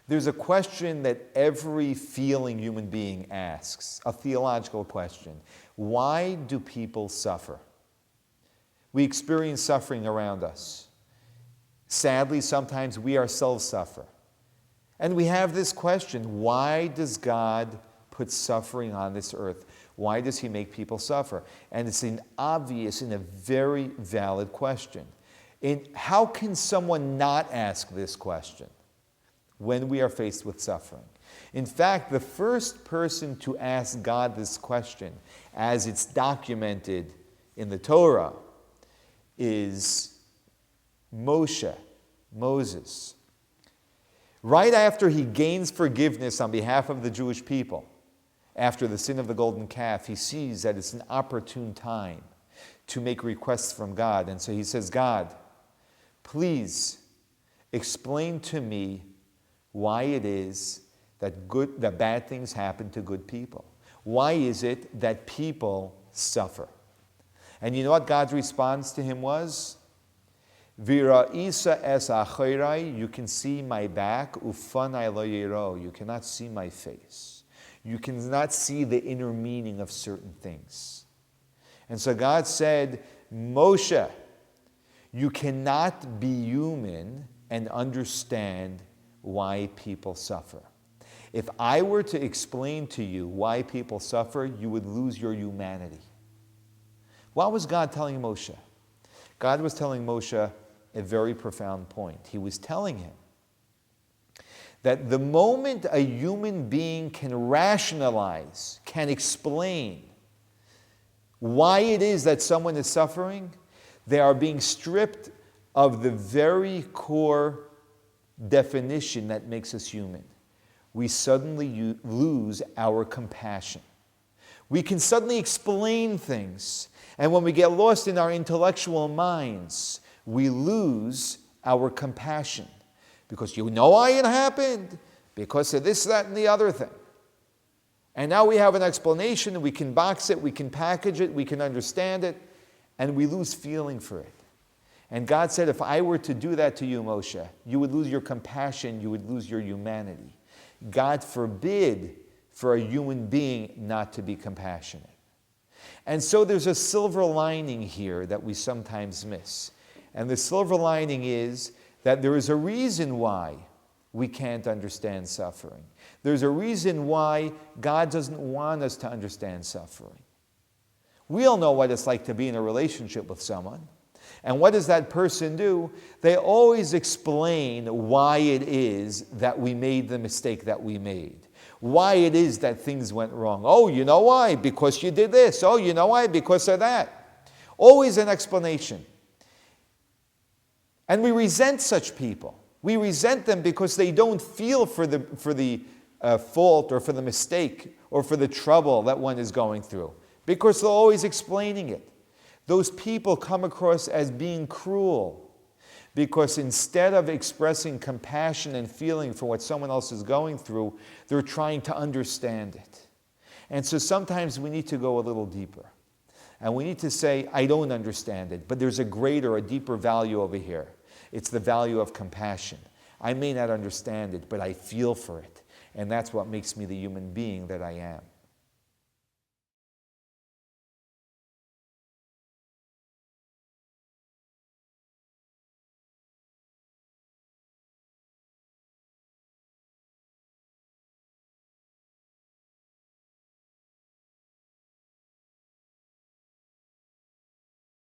There's a question that every feeling human being asks, a theological question. Why do people suffer? We experience suffering around us. Sadly, sometimes we ourselves suffer. And we have this question, why does God put suffering on this earth? Why does he make people suffer? And it's an obvious and a very valid question. How can someone not ask this question when we are faced with suffering? In fact, the first person to ask God this question, as it's documented in the Torah, is Moshe Moses. Right after he gains forgiveness on behalf of the Jewish people, after the sin of the golden calf, he sees that it's an opportune time to make requests from God. And so he says, God, please explain to me why it is that bad things happen to good people. Why is it that people suffer? And you know what God's response to him was? Vira'isa es achirai, you can see my back, ufanai lo yiro, you cannot see my face. You cannot see the inner meaning of certain things. And so God said, Moshe, you cannot be human and understand why people suffer. If I were to explain to you why people suffer, you would lose your humanity. What was God telling Moshe? God was telling Moshe a very profound point. He was telling him that the moment a human being can rationalize, can explain why it is that someone is suffering, they are being stripped of the very core definition that makes us human. We suddenly lose our compassion. We can suddenly explain things, and when we get lost in our intellectual minds, we lose our compassion. Because you know why it happened, because of this, that, and the other thing. And now we have an explanation, we can box it, we can package it, we can understand it, and we lose feeling for it. And God said, if I were to do that to you, Moshe, you would lose your compassion, you would lose your humanity. God forbid for a human being not to be compassionate. And so there's a silver lining here that we sometimes miss. And the silver lining is that there is a reason why we can't understand suffering. There's a reason why God doesn't want us to understand suffering. We all know what it's like to be in a relationship with someone. And what does that person do? They always explain why it is that we made the mistake that we made. Why it is that things went wrong. Oh, you know why? Because you did this. Oh, you know why? Because of that. Always an explanation. And we resent such people. We resent them because they don't feel for the fault or for the mistake or for the trouble that one is going through. Because they're always explaining it. Those people come across as being cruel because instead of expressing compassion and feeling for what someone else is going through, they're trying to understand it. And so sometimes we need to go a little deeper. And we need to say, I don't understand it, but there's a greater, a deeper value over here. It's the value of compassion. I may not understand it, but I feel for it. And that's what makes me the human being that I am.